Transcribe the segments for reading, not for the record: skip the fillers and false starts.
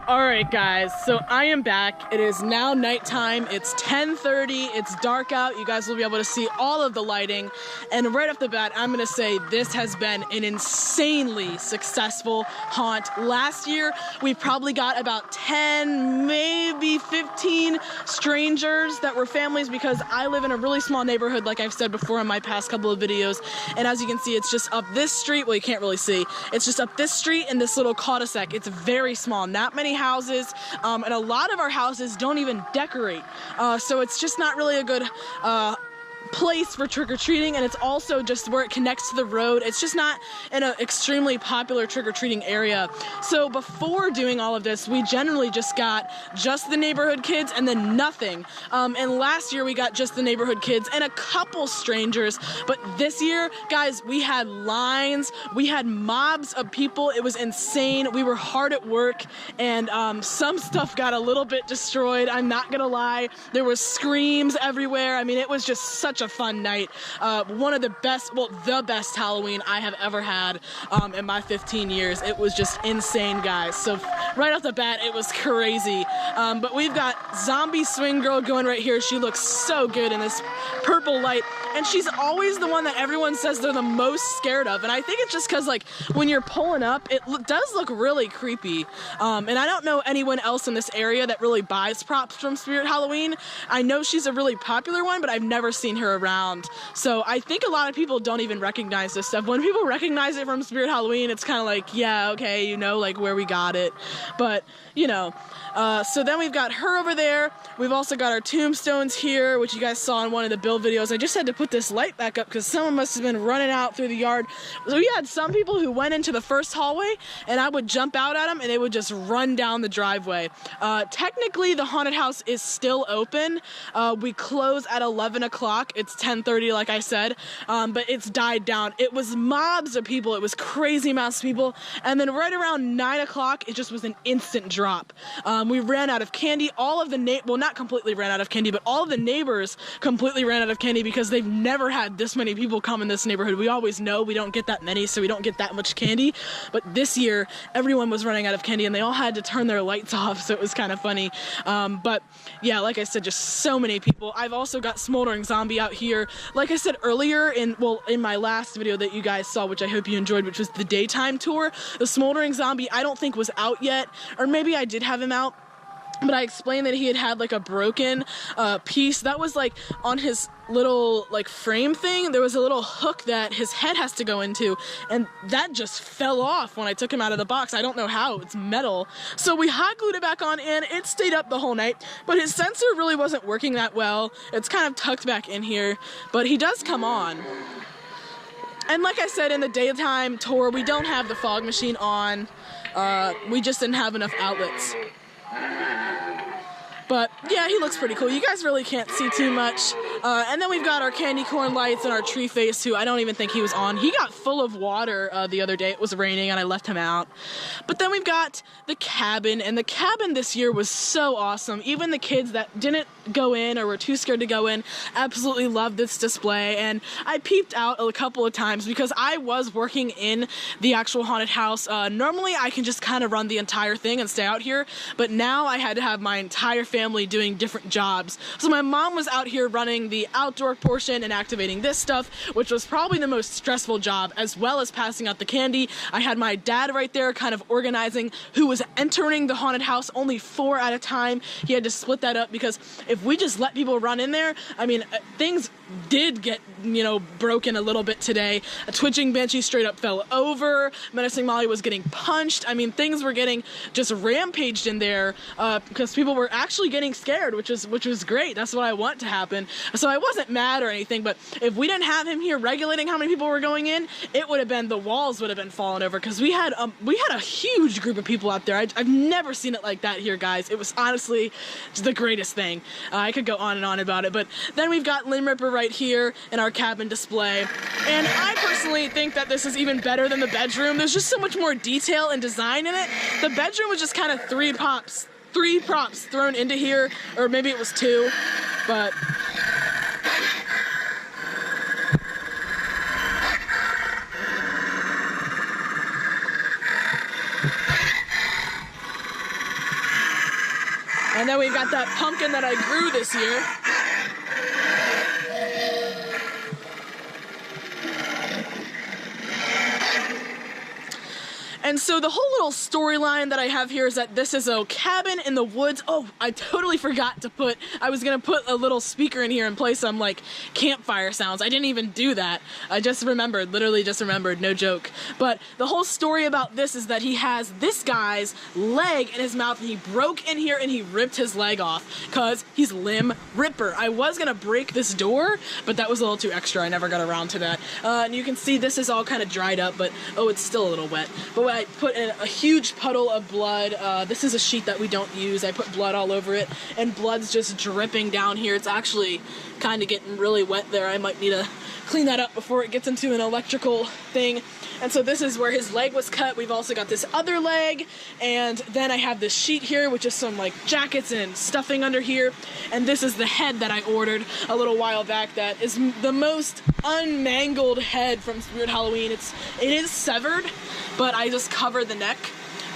Alright guys, so I am back. It is now nighttime. It's 10:30. It's dark out. You guys will be able to see all of the lighting. And right off the bat, I'm gonna say this has been an insanely successful haunt. Last year, we probably got about 10, maybe 15 strangers that were families because I live in a really small neighborhood, like I've said before in my past couple of videos. And as you can see, it's just up this street. Well, you can't really see. It's just up this street in this little cul-de-sac. It's very small, not many houses, and a lot of our houses don't even decorate, so it's just not really a good place for trick-or-treating, and it's also just where it connects to the road. It's just not in an extremely popular trick-or-treating area. So before doing all of this, we generally just got just the neighborhood kids and then nothing. And last year we got just the neighborhood kids and a couple strangers, but this year, guys, we had lines, we had mobs of people. It was insane. We were hard at work, and some stuff got a little bit destroyed. I'm not gonna lie. There was screams everywhere. I mean, it was just such a fun night. One of the best, well, the best Halloween I have ever had in my 15 years. It was just insane, guys. So right off the bat, it was crazy. But we've got Zombie Swing Girl going right here. She looks so good in this purple light, and she's always the one that everyone says they're the most scared of. And I think it's just because, like, when you're pulling up, it does look really creepy. And I don't know anyone else in this area that really buys props from Spirit Halloween. I know she's a really popular one, but I've never seen her around. So I think a lot of people don't even recognize this stuff. When people recognize it from Spirit Halloween, it's kind of like, yeah, okay, you know, like where we got it. But, you know, so then we've got her over there. We've also got our tombstones here, which you guys saw in one of the build videos. I just had to put this light back up because someone must have been running out through the yard. So we had some people who went into the first hallway, and I would jump out at them, and they would just run down the driveway. Technically, the haunted house is still open. We close at 11 o'clock. It's 10:30, like I said, but it's died down. It was mobs of people. It was crazy amounts of people. And then right around 9 o'clock, it just was an instant drop. We ran out of candy. All of the well, not completely ran out of candy, but all of the neighbors completely ran out of candy because they've never had this many people come in this neighborhood. We always know we don't get that many, so we don't get that much candy. But this year, everyone was running out of candy, and they all had to turn their lights off, so it was kind of funny. But yeah, like I said, just so many people. I've also got Smoldering Zombie out here. Like I said earlier in my last video that you guys saw, which I hope you enjoyed, which was the daytime tour, the Smoldering Zombie I don't think was out yet, or maybe I did have him out, but I explained that he had like a broken piece that was like on his little like frame thing. There was a little hook that his head has to go into, and that just fell off when I took him out of the box. I don't know how. It's metal. So we hot glued it back on, and it stayed up the whole night, but his sensor really wasn't working that well. It's kind of tucked back in here, but he does come on. And like I said, in the daytime tour, we don't have the fog machine on. We just didn't have enough outlets. But yeah, he looks pretty cool. You guys really can't see too much. And then we've got our candy corn lights and our tree face, who I don't even think he was on. He got full of water the other day. It was raining and I left him out. But then we've got the cabin, and the cabin this year was so awesome. Even the kids that didn't go in or were too scared to go in absolutely loved this display. And I peeped out a couple of times because I was working in the actual haunted house. Normally I can just kind of run the entire thing and stay out here, but now I had to have my entire family doing different jobs. So my mom was out here running the outdoor portion and activating this stuff, which was probably the most stressful job, as well as passing out the candy. I had my dad right there kind of organizing who was entering the haunted house, only 4 at a time. He had to split that up because if we just let people run in there, I mean, things did get, you know, broken a little bit today. A twitching banshee straight up fell over. Menacing Molly was getting punched. I mean, things were getting just rampaged in there because people were actually getting scared, which was great. That's what I want to happen. So I wasn't mad or anything, but if we didn't have him here regulating how many people were going in, it would have been, the walls would have been falling over, because we had a huge group of people out there. I've never seen it like that here, guys. It was honestly the greatest thing. I could go on and on about it, but then we've got Limb Ripper right here in our cabin display, and I personally think that this is even better than the bedroom. There's just so much more detail and design in it. The bedroom was just kind of three props thrown into here, or maybe it was 2, but And then we've got that pumpkin that I grew this year. And so the whole little storyline that I have here is that this is a cabin in the woods. Oh, I totally forgot to put, I was gonna put a little speaker in here and play some like campfire sounds. I didn't even do that. I just remembered, literally just remembered, no joke. But the whole story about this is that he has this guy's leg in his mouth and he broke in here and he ripped his leg off because he's Limb Ripper. I was gonna break this door, but that was a little too extra. I never got around to that. And you can see this is all kind of dried up, but oh, it's still a little wet. But I put in a huge puddle of blood. This is a sheet that we don't use. I put blood all over it, and blood's just dripping down here. It's actually kind of getting really wet there. I might need to clean that up before it gets into an electrical thing. And so this is where his leg was cut. We've also got this other leg, and then I have this sheet here, which is some like jackets and stuffing under here. And this is the head that I ordered a little while back. That is the most unmangled head from Weird Halloween. It is severed, but I just covered the neck.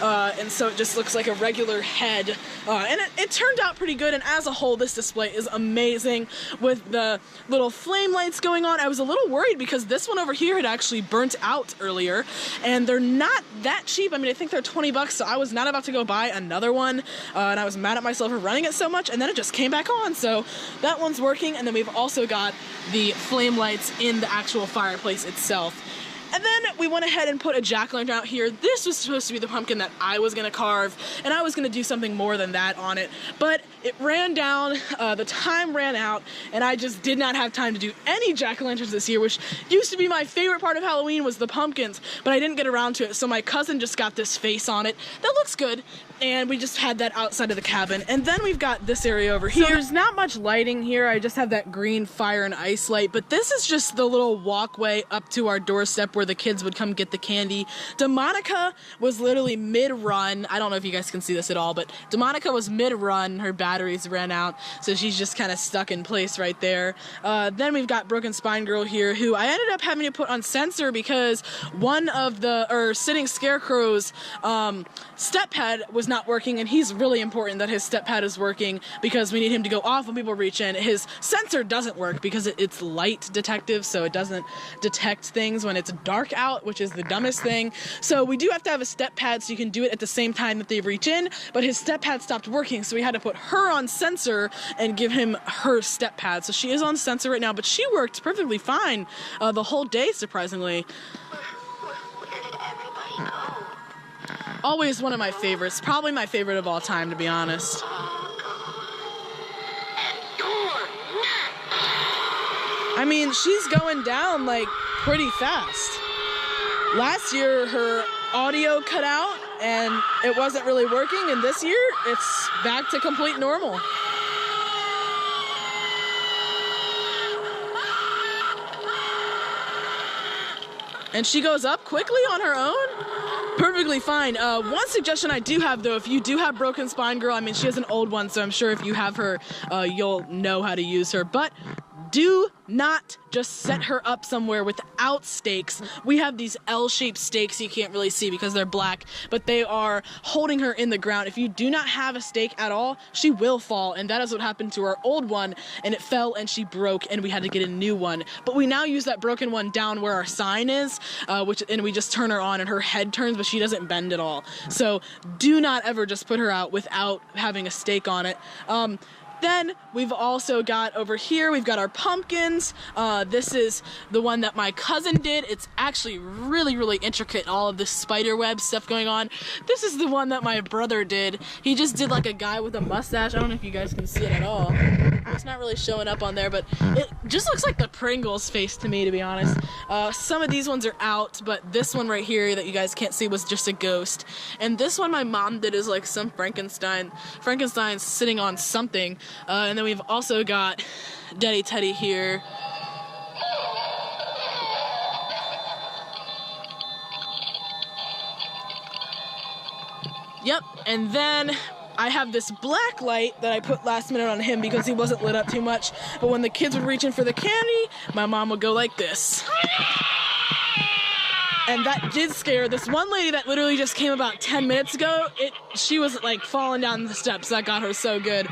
And so it just looks like a regular head, and it turned out pretty good. And as a whole, this display is amazing with the little flame lights going on. I was a little worried because this one over here had actually burnt out earlier, and they're not that cheap. I mean, I think they're 20 bucks, so I was not about to go buy another one, and I was mad at myself for running it so much, and then it just came back on, so that one's working. And then we've also got the flame lights in the actual fireplace itself. And then we went ahead and put a jack-o'-lantern out here. This was supposed to be the pumpkin that I was gonna carve, and I was gonna do something more than that on it, but it ran down, the time ran out, and I just did not have time to do any jack-o'-lanterns this year, which used to be my favorite part of Halloween, was the pumpkins, but I didn't get around to it, so my cousin just got this face on it. That looks good, and we just had that outside of the cabin. And then we've got this area over here. So there's not much lighting here. I just have that green fire and ice light, but this is just the little walkway up to our doorstep where the kids would come get the candy. Demonica was literally mid-run. I don't know if you guys can see this at all, but Demonica was mid-run. Her batteries ran out, so she's just kind of stuck in place right there. Then we've got Broken Spine Girl here, who I ended up having to put on sensor because one of the, Sitting Scarecrow's step pad was not working, and he's really important that his step pad is working because we need him to go off when people reach in. His sensor doesn't work because it's light detective, so it doesn't detect things when it's dark out, which is the dumbest thing. So we do have to have a step pad so you can do it at the same time that they reach in, but his step pad stopped working, so we had to put her on sensor and give him her step pad. So she is on sensor right now, but she worked perfectly fine the whole day, surprisingly. Always one of my favorites, probably my favorite of all time, to be honest. I mean, she's going down like pretty fast. Last year her audio cut out and it wasn't really working, and this year it's back to complete normal. And she goes up quickly on her own. Perfectly fine. One suggestion I do have, though, if you do have Broken Spine Girl, I mean, she has an old one, so I'm sure if you have her, you'll know how to use her. But do not just set her up somewhere without stakes. We have these L-shaped stakes you can't really see because they're black, but they are holding her in the ground. If you do not have a stake at all, she will fall, and that is what happened to our old one, and it fell and she broke, and we had to get a new one. But we now use that broken one down where our sign is, and we just turn her on and her head turns, but she doesn't bend at all. So do not ever just put her out without having a stake on it. Then we've also got over here, we've got our pumpkins. This is the one that my cousin did. It's actually really, really intricate, all of this spider web stuff going on. This is the one that my brother did. He just did like a guy with a mustache. I don't know if you guys can see it at all. It's not really showing up on there, but it just looks like the Pringles face to me, to be honest. Some of these ones are out, but this one right here that you guys can't see was just a ghost. And this one my mom did is like some Frankenstein's sitting on something. And then we've also got Daddy Teddy here. Yep, and then I have this black light that I put last minute on him because he wasn't lit up too much. But when the kids would reach in for the candy, my mom would go like this. And that did scare this one lady that literally just came about 10 minutes ago. She was like falling down the steps. That got her so good.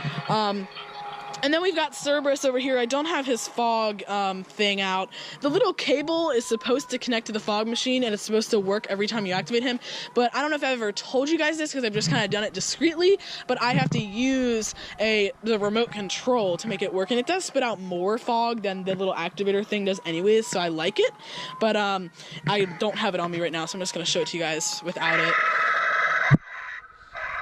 And then we've got Cerberus over here. I don't have his fog thing out. The little cable is supposed to connect to the fog machine, and it's supposed to work every time you activate him. But I don't know if I've ever told you guys this because I've just kind of done it discreetly, but I have to use the remote control to make it work. And it does spit out more fog than the little activator thing does anyways, so I like it. But I don't have it on me right now, so I'm just going to show it to you guys without it.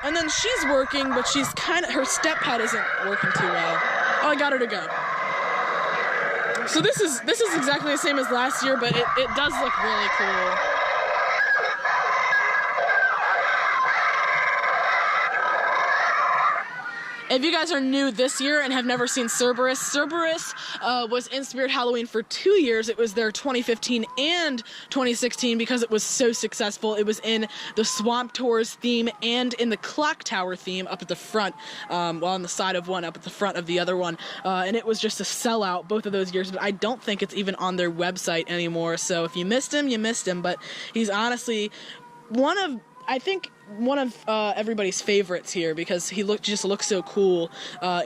And then she's working, but she's her step pad isn't working too well. Oh, I got her to go. So this is exactly the same as last year, but it does look really cool. If you guys are new this year and have never seen Cerberus, Cerberus was in Spirit Halloween for 2 years. It was their 2015 and 2016 because it was so successful. It was in the Swamp Tours theme and in the Clock Tower theme up at the front, well, on the side of one, up at the front of the other one. And it was just a sellout both of those years, but I don't think it's even on their website anymore. So if you missed him, you missed him. But he's honestly one of everybody's favorites here because he just looks so cool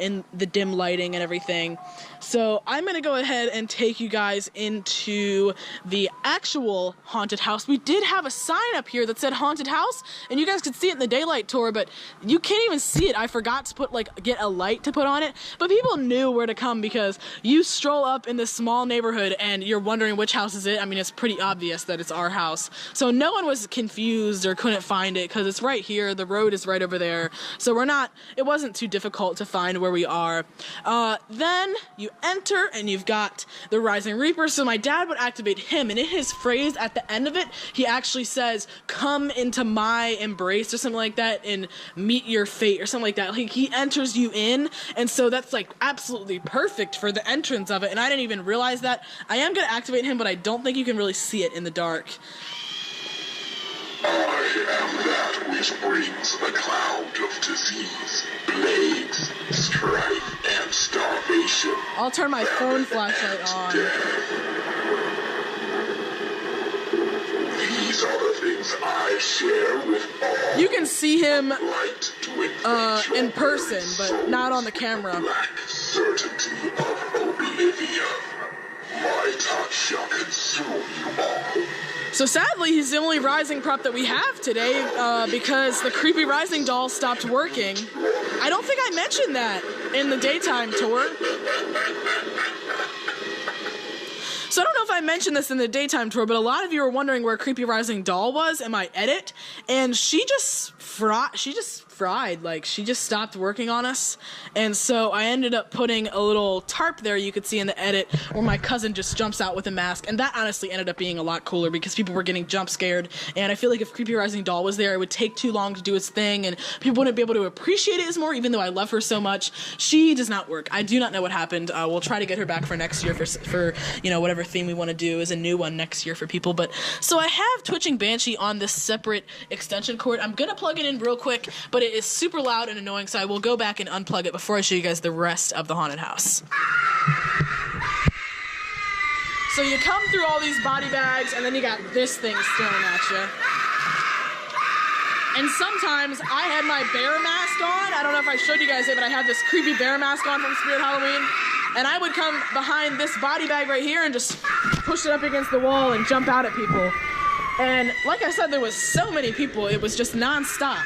in the dim lighting and everything. So I'm going to go ahead and take you guys into the actual haunted house. We did have a sign up here that said haunted house, and you guys could see it in the daylight tour, but you can't even see it. I forgot to get a light to put on it, but people knew where to come because you stroll up in this small neighborhood and you're wondering which house is it. I mean, it's pretty obvious that it's our house. So no one was confused or couldn't find it because it's right here. The road is right over there. So it wasn't too difficult to find where we are. Then you enter and you've got the Rising Reaper. So my dad would activate him, and in his phrase at the end of it, he actually says, "Come into my embrace," or something like that, and meet your fate or something like that. Like, he enters you in, and so that's like absolutely perfect for the entrance of it. And I didn't even realize that. I am going to activate him, but I don't think you can really see it in the dark. I am that which brings a cloud of disease, plagues, strife, and starvation. I'll turn my phone flashlight on. These are the things I share with all. You can see him in person, but not on the camera. Black certainty of oblivion. My touch shall consume you all. So sadly, he's the only Rising prop that we have today because the creepy Rising doll stopped working. I don't think I mentioned that in the daytime tour. So I don't know if I mentioned this in the daytime tour, but a lot of you were wondering where Creepy Rising Doll was in my edit, and she just fried, like she just stopped working on us. And so I ended up putting a little tarp there you could see in the edit where my cousin just jumps out with a mask, and that honestly ended up being a lot cooler because people were getting jump scared, and I feel like if Creepy Rising Doll was there, it would take too long to do its thing and people wouldn't be able to appreciate it as more, even though I love her so much. She does not work. I do not know what happened. We'll try to get her back for next year for whatever theme we want to do is a new one next year for people. But so I have Twitching Banshee on this separate extension cord. I'm gonna plug it in real quick, but it is super loud and annoying, so I will go back and unplug it before I show you guys the rest of the haunted house. So you come through all these body bags, and then you got this thing staring at you. And sometimes I had my bear mask on. I don't know if I showed you guys it, but I had this creepy bear mask on from Spirit Halloween. And I would come behind this body bag right here and just push it up against the wall and jump out at people. And like I said, there was so many people, it was just nonstop.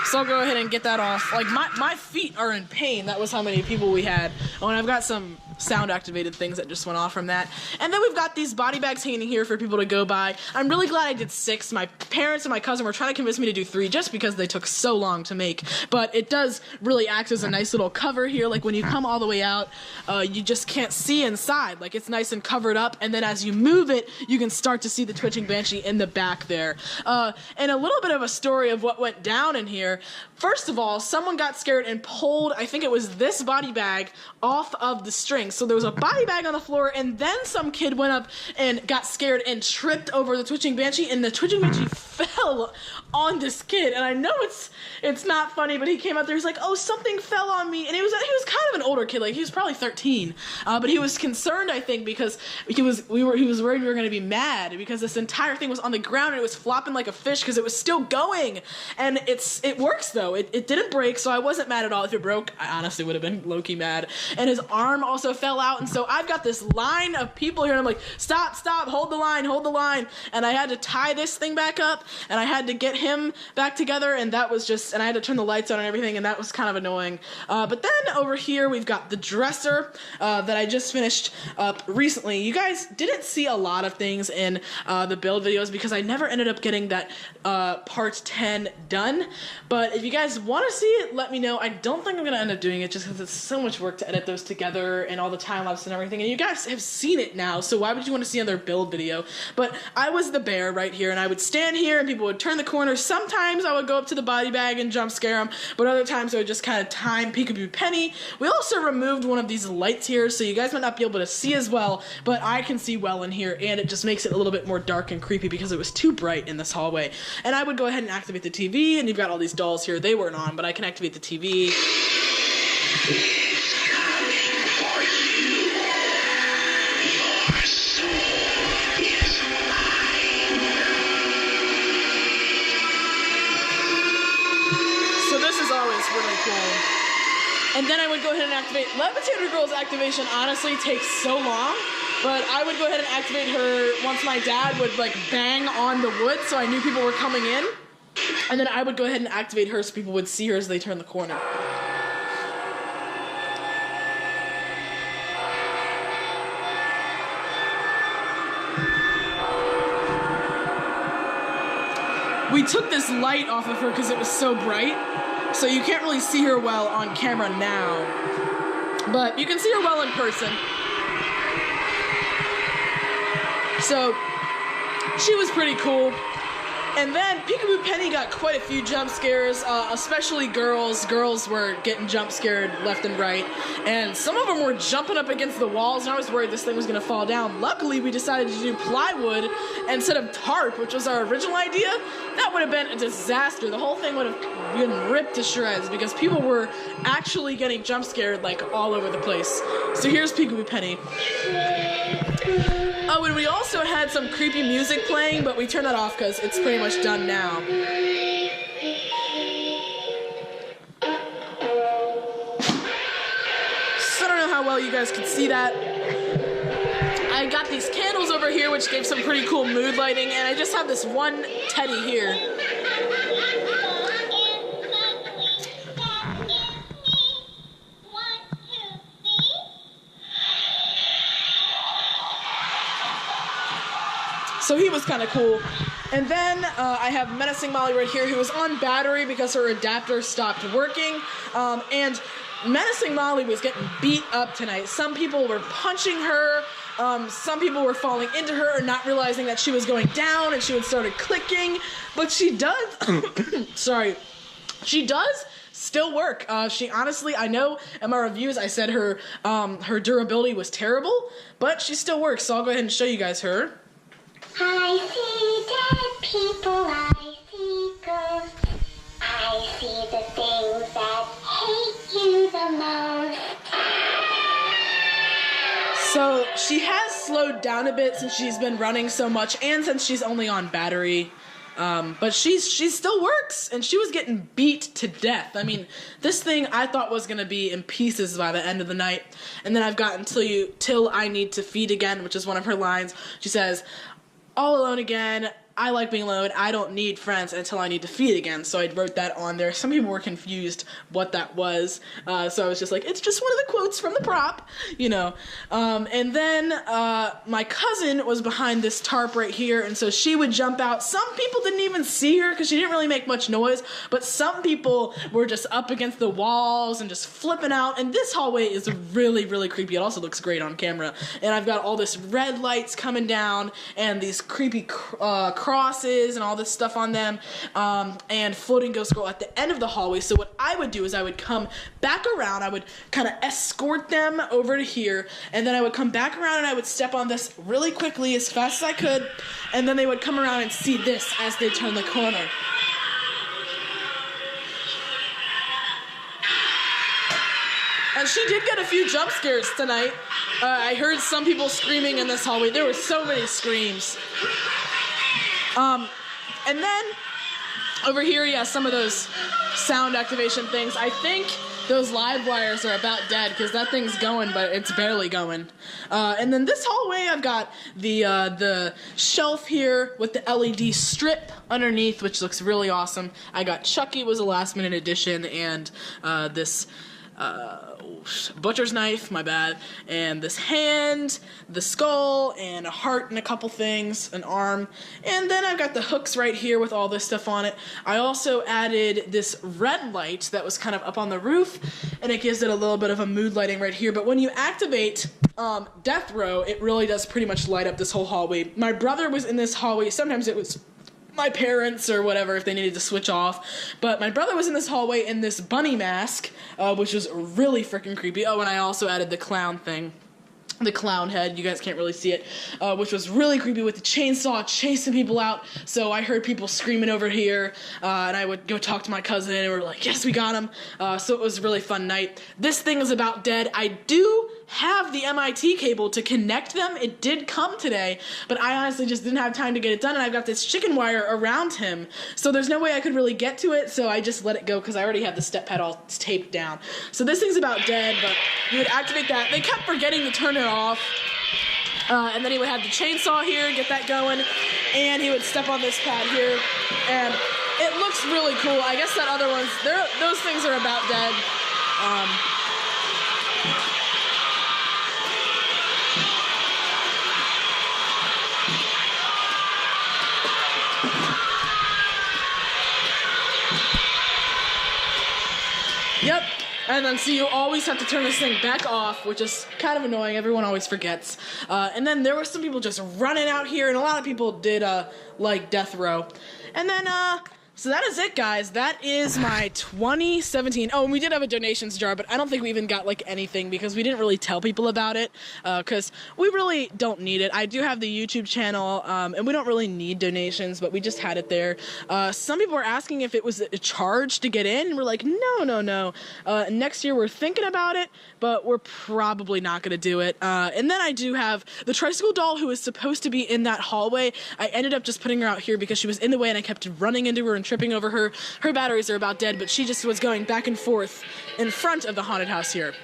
So I'll go ahead and get that off. Like, my feet are in pain. That was how many people we had. Oh, and I've got some sound-activated things that just went off from that. And then we've got these body bags hanging here for people to go by. I'm really glad I did 6. My parents and my cousin were trying to convince me to do 3 just because they took so long to make. But it does really act as a nice little cover here. Like, when you come all the way out, you just can't see inside. Like, it's nice and covered up, and then as you move it, you can start to see the Twitching Banshee in the back there. And a little bit of a story of what went down in here. First of all, someone got scared and pulled, I think it was this body bag, off of the string. things. So there was a body bag on the floor, and then some kid went up and got scared and tripped over the twitching banshee, and the twitching banshee fell on this kid. And I know it's not funny, but he came out there, he's like, oh, something fell on me. And he was kind of an older kid, like he was probably 13, but he was concerned, I think, because he was worried we were going to be mad because this entire thing was on the ground and it was flopping like a fish because it was still going. And it works though. It didn't break, so I wasn't mad at all. If it broke, I honestly would have been low-key mad. And his arm also fell out, and so I've got this line of people here, and I'm like, stop, hold the line. And I had to tie this thing back up, and I had to get him back together, and that was just, and I had to turn the lights on and everything, and that was kind of annoying. But then over here, we've got the dresser that I just finished up recently. You guys didn't see a lot of things in the build videos because I never ended up getting that part 10 done. But if you guys want to see it, let me know. I don't think I'm going to end up doing it just because it's so much work to edit those together and all the time lapse and everything. And you guys have seen it now, so why would you want to see another build video? But I was the bear right here, and I would stand here and people would turn the corner. Sometimes I would go up to the body bag and jump scare them, but other times I would just kind of time Peekaboo Penny. We also removed one of these lights here, so you guys might not be able to see as well, but I can see well in here, and it just makes it a little bit more dark and creepy because it was too bright in this hallway. And I would go ahead and activate the TV, and you've got all these dolls here. They weren't on, but I can activate the TV. And then I would go ahead and activate Levitator Girl's activation. Honestly takes so long, but I would go ahead and activate her once my dad would like bang on the wood, so I knew people were coming in. And then I would go ahead and activate her so people would see her as they turn the corner. We took this light off of her because it was so bright, so you can't really see her well on camera now, but you can see her well in person. So she was pretty cool. And then Peekaboo Penny got quite a few jump scares, especially girls. Girls were getting jump scared left and right, and some of them were jumping up against the walls, and I was worried this thing was going to fall down. Luckily, we decided to do plywood instead of tarp, which was our original idea. That would have been a disaster. The whole thing would have been ripped to shreds because people were actually getting jump scared like all over the place. So here's Peekaboo Penny. Oh, and we also had some creepy music playing, but we turned that off because it's pretty much done now. So I don't know how well you guys could see that. I got these candles over here, which gave some pretty cool mood lighting, and I just have this one teddy here. So he was kind of cool. And then I have Menacing Molly right here, who was on battery because her adapter stopped working. And Menacing Molly was getting beat up tonight. Some people were punching her. Some people were falling into her and not realizing that she was going down, and she would started clicking. But she does, sorry, she does still work. She honestly, I know in my reviews I said her durability was terrible, but she still works. So I'll go ahead and show you guys her. I see dead people, I see ghosts, I see the things that hate you the most. So she has slowed down a bit since she's been running so much and since she's only on battery. But she still works, and she was getting beat to death. I mean, this thing I thought was going to be in pieces by the end of the night. And then I've gotten till I need to feed again, which is one of her lines. She says, all alone again, I like being alone, I don't need friends until I need to feed again. So I wrote that on there. Some people were confused what that was. So I was just like, it's just one of the quotes from the prop, you know. And then my cousin was behind this tarp right here, and so she would jump out. Some people didn't even see her because she didn't really make much noise, but some people were just up against the walls and just flipping out. And this hallway is really, really creepy. It also looks great on camera. And I've got all this red lights coming down and these creepy crosses and all this stuff on them, and Floating Ghost Girl at the end of the hallway. So what I would do is I would come back around, I would kind of escort them over to here, and then I would come back around and I would step on this really quickly as fast as I could, and then they would come around and see this as they turn the corner. And she did get a few jump scares tonight. I heard some people screaming in this hallway. There were so many screams. And then over here, yeah, some of those sound activation things. I think those live wires are about dead because that thing's going, but it's barely going. And then this hallway, I've got the shelf here with the LED strip underneath, which looks really awesome. I got Chucky was a last-minute addition, and this butcher's knife, my bad, and this hand, the skull, and a heart and a couple things, an arm, and then I've got the hooks right here with all this stuff on it. I also added this red light that was kind of up on the roof, and it gives it a little bit of a mood lighting right here, but when you activate Death Row, it really does pretty much light up this whole hallway. My brother was in this hallway. Sometimes it was my parents or whatever if they needed to switch off, but my brother was in this hallway in this bunny mask, which was really freaking creepy. Oh, and I also added the clown thing, the clown head. You guys can't really see it, which was really creepy with the chainsaw chasing people out. So I heard people screaming over here, and I would go talk to my cousin, and we're like, yes, we got him. So it was a really fun night. This thing is about dead. I do have the MIT cable to connect them. It did come today, but I honestly just didn't have time to get it done, and I've got this chicken wire around him, so there's no way I could really get to it, so I just let it go because I already had the step pad all taped down. So this thing's about dead, but you would activate that. They kept forgetting to turn it off, and then he would have the chainsaw here, get that going, and he would step on this pad here, and it looks really cool. I guess that other ones, those things are about dead. Yep, and then so you always have to turn this thing back off, which is kind of annoying. Everyone always forgets. And then there were some people just running out here, and a lot of people did like Death Row. And then so that is it, guys. That is my 2017. Oh, and we did have a donations jar, but I don't think we even got like anything because we didn't really tell people about it because we really don't need it. I do have the YouTube channel, and we don't really need donations, but we just had it there. Some people were asking if it was a charge to get in. We're like, no. Next year we're thinking about it, but we're probably not going to do it. And then I do have the tricycle doll who was supposed to be in that hallway. I ended up just putting her out here because she was in the way and I kept running into her and tripping over her. Her batteries are about dead, but she just was going back and forth in front of the haunted house here.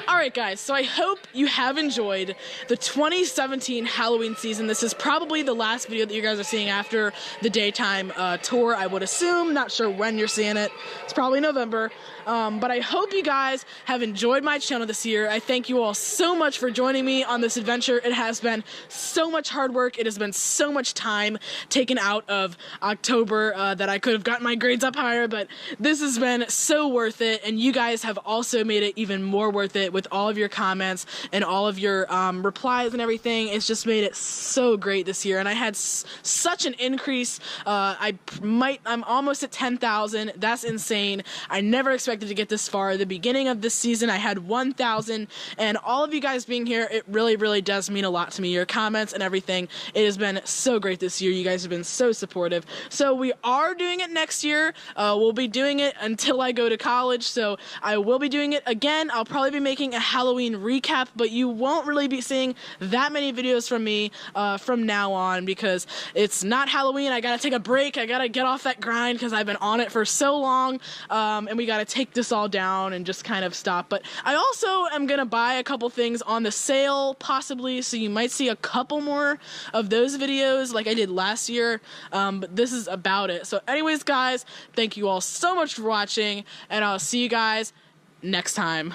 Alright guys, so I hope you have enjoyed the 2017 Halloween season. This is probably the last video that you guys are seeing after the daytime tour, I would assume. Not sure when you're seeing it. It's probably November. But I hope you guys have enjoyed my channel this year. I thank you all so much for joining me on this adventure. It has been so much hard work. It has been so much time taken out of October that I could have gotten my grades up higher, but this has been so worth it, and you guys have also made it even more worth it with all of your comments and all of your replies and everything. It's just made it so great this year, and I had such an increase. I'm almost at 10,000. That's insane. I never expected to get this far. At the beginning of this season, I had 1,000, and all of you guys being here, it really, really does mean a lot to me. Your comments and everything, it has been so great this year. You guys have been so supportive. So we are doing it next year. We'll be doing it until I go to college, so I will be doing it again. I'll probably be making a Halloween recap, but you won't really be seeing that many videos from me from now on because it's not Halloween. I gotta take a break. I gotta get off that grind because I've been on it for so long, and we gotta take this all down and just kind of stop. But I also am gonna buy a couple things on the sale possibly, so you might see a couple more of those videos like I did last year, but this is about it. So anyways guys, thank you all so much for watching, and I'll see you guys next time.